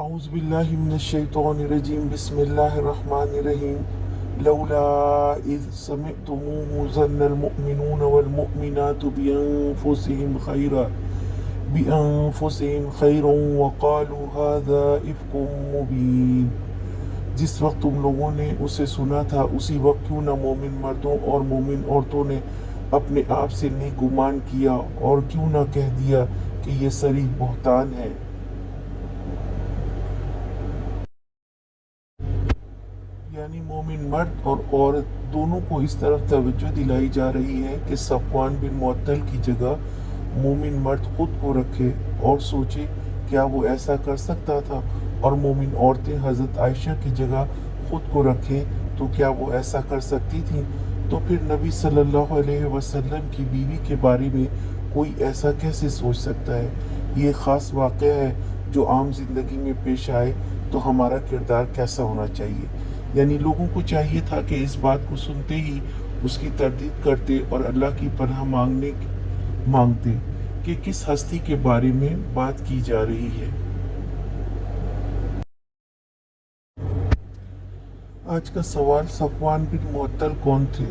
أعوذ بالله من الشيطان الرجيم بسم الله الرحمن الرحيم لولا إذ سمعتموه ظن المؤمنون والمؤمنات بأنفسهم خيرا وقالوا هذا إفك مبين۔ جس وقت تم لوگوں نے اسے سنا تھا اسی وقت کیوں نہ مومن مردوں اور مومن عورتوں نے اپنے آپ سے نیک گمان کیا اور کیوں نہ کہہ دیا کہ یہ صریح بہتان ہے۔ یعنی مومن مرد اور عورت دونوں کو اس طرف توجہ دلائی جا رہی ہے کہ صفوان بن معطل کی جگہ مومن مرد خود کو رکھے اور سوچے کیا وہ ایسا کر سکتا تھا، اور مومن عورتیں حضرت عائشہ کی جگہ خود کو رکھیں تو کیا وہ ایسا کر سکتی تھیں؟ تو پھر نبی صلی اللہ علیہ وسلم کی بیوی کے بارے میں کوئی ایسا کیسے سوچ سکتا ہے؟ یہ خاص واقعہ ہے جو عام زندگی میں پیش آئے تو ہمارا کردار کیسا ہونا چاہیے؟ یعنی لوگوں کو چاہیے تھا کہ اس بات کو سنتے ہی اس کی تردید کرتے اور اللہ کی پناہ مانگتے کہ کس ہستی کے بارے میں بات کی جا رہی ہے۔ آج کا سوال، صفوان بن معطل کون تھے؟